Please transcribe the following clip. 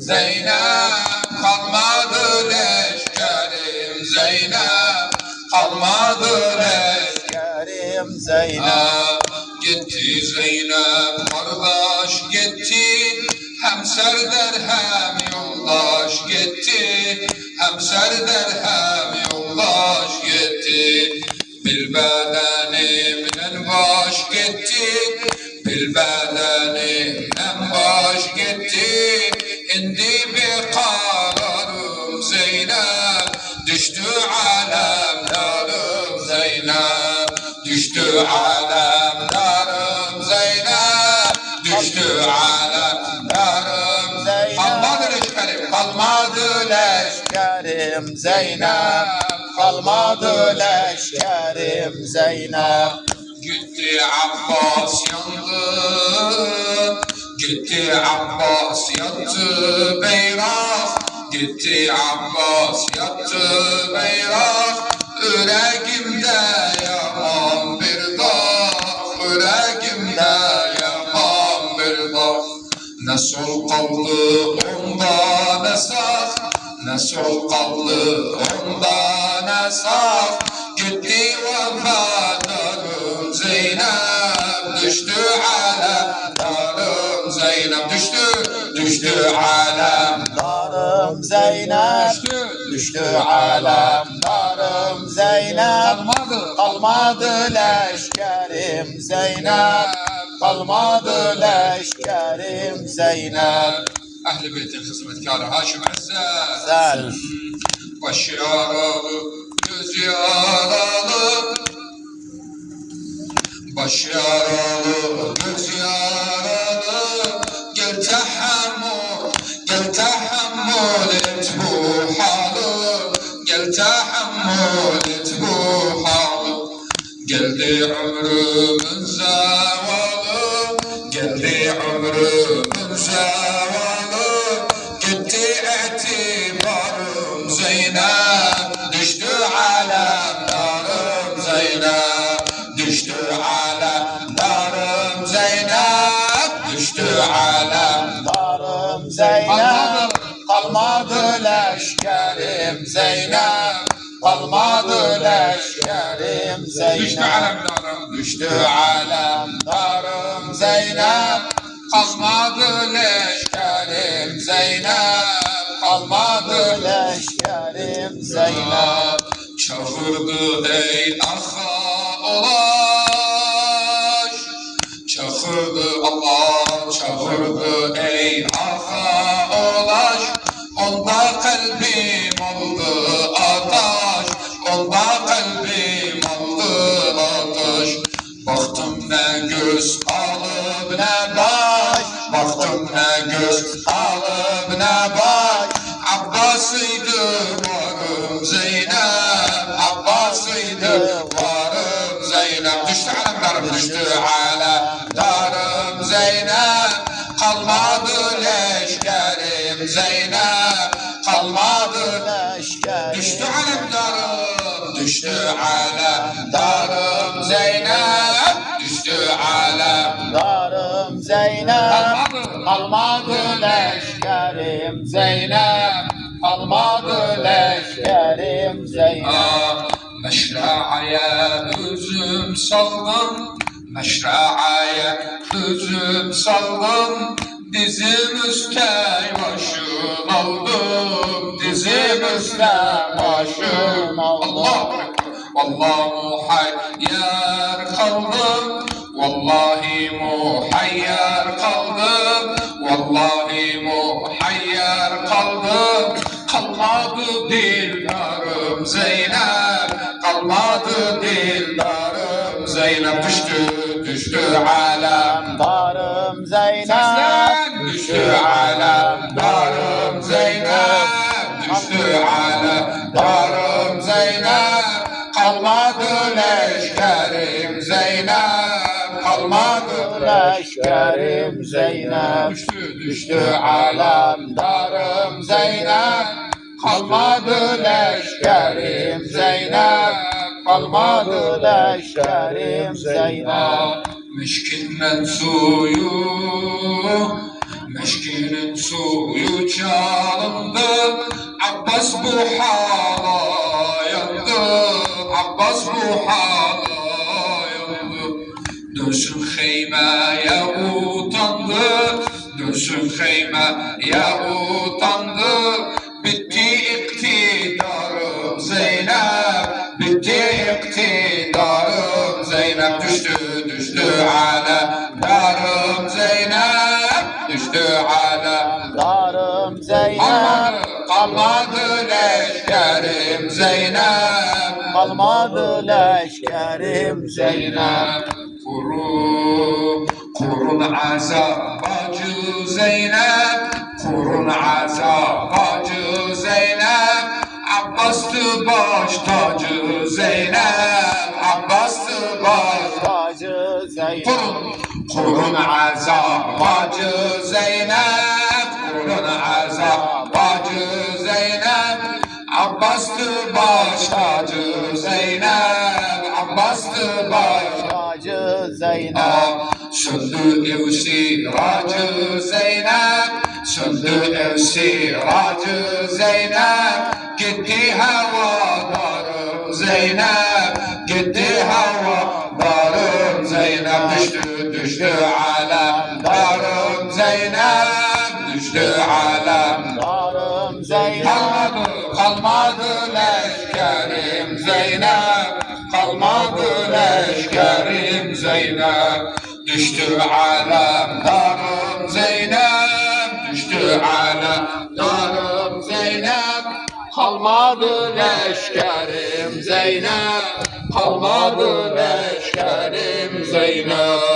Zeynep, kalmadı leşkerim Zeynep, kalmadı leşkerim Zeynep. Gitti Zeynep kardeş gitti, hem serdar hem yoldaş gitti, hem serdar hem yoldaş gitti. Bir bedenimle baş gitti, bir bedenimle baş gitti. İndi bir kalarım Zeynep, düştü alemlerim Zeynep, düştü alemlerim Zeynep, düştü alemlerim Zeynep. Kalmadı leşkerim, kalmadı leşkerim Zeynep, kalmadı leşkerim Zeynep. Gitti Abbas yandı, gitti Abbas yattı beyrak, gitti Abbas yattı beyrak. Yüreğimde yaman bir dağ, yüreğimde yaman bir dağ. Ne sol kaldı onda ne sağ, ne sol kaldı onda ne sağ. Gitti vefadarım Zeynep, düştü alemdarım Zeynep, düştü alemdarım Zeynep, düştü alemdarım Zeynep. Kalmadı leşkerim Zeynep, kalmadı leşkerim Zeynep. Ehl-i Beyt'in hizmetkarı Haşim Azzez, başı yaralı, gözü yaralı, başı yaralı, gözü yaralı. Gel tehammül et bu halı, gel tehammül et bu halı. Geldi ömrümün zevalı, geldi ömrümün zevalı. Gitti etibarım Zeynep, düştü alemdarım Zeynep, düştü alemdarım Zeynep, düştü alemdarım Zeynep. Kalmadı leşkerim Zeynep, kalmadı leşkerim Zeynep. Düştü alemdarım, düştü alemdarım Zeynep. Kalmadı leşkerim Zeynep, kalmadı leşkerim Zeynep. Çağırdı ey ağa ulaş, çağırdı Allah, çağırdı ey ağa ulaş. Onda kalbim oldu ataş, onda kalbim oldu ataş. Baktım ne göz alıp ne baş, baktım ne göz alıp ne baş. Abbas'ıydı varım Zeynep, Abbas'ıydı varım Zeynep. Düştü alemdarım, düştü alemdarım Zeynep. Kalmadı leşkerim Zeynep, kalmadı leşkerim. Düştü alemdarım, düştü alemdarım Zeynep, düştü alemdarım Zeynep. Kalmadı leşkerim Zeynep, kalmadı leşkerim Zeynep. Meşra'aya üzüm saldım, meşra'aya üzüm saldım. Dizim üstte başım aldım, dizim üstte başım aldım. Vallahi muhayyer kaldım, vallahi muhayyer kaldım, vallahi muhayyer kaldım. Kalmadı dildarım Zeynep, kalmadı dildarım Zeynep. Düştü alemdarım Zeynep, düştü alemdarım Zeynep, düştü alemdarım Zeynep. Kalmadı leşkerim Zeynep, kalmadı leşkerim Zeynep. Düştü alemdarım Zeynep, kalmadı leşkerim Zeynep, kalmadı leşkerim Zeynep. Mişkinden suyu, Meşkinin suyu çalındı, Abbas bu hala yandı, Abbas bu hala yandı. Dönsün heymeye utandı, dönsün heymeye utandı. Bitti iktidarım Zeynep, bitti iktidarım Zeynep. Düştü alemdarım Zeynep, düştü Darım Zeynep, kalmadı leşkerim Zeynep, kalmadı leşkerim Zeynep. Kurun azab bacı Zeynep, kurun azab bacı Zeynep. Abbas'tı baş tacı Zeynep, Abbas'tı baş tacı Zeynep. kurun azab bacı Zeynep, kurun azab bacı Zeynep. Abbas'tı baş tacı Zeynep, Abbas'tı baş Tacı Zeynep. söndü ev siracı Zeynep, söndü ev siracı Zeynep. Gitti havadarım Zeynep, gitti havadarım Zeynep. Düştü alemdarım Zeynep, düştü alem. Darım Zeynep, Kalmadı leşkerim Zeynep, kalmadı leşkerim Zeynep. Düştü alemdarım Zeynep, düştü alemdarım Zeynep. Kalmadı leşkerim Zeynep, kalmadı leşkerim Zeynep.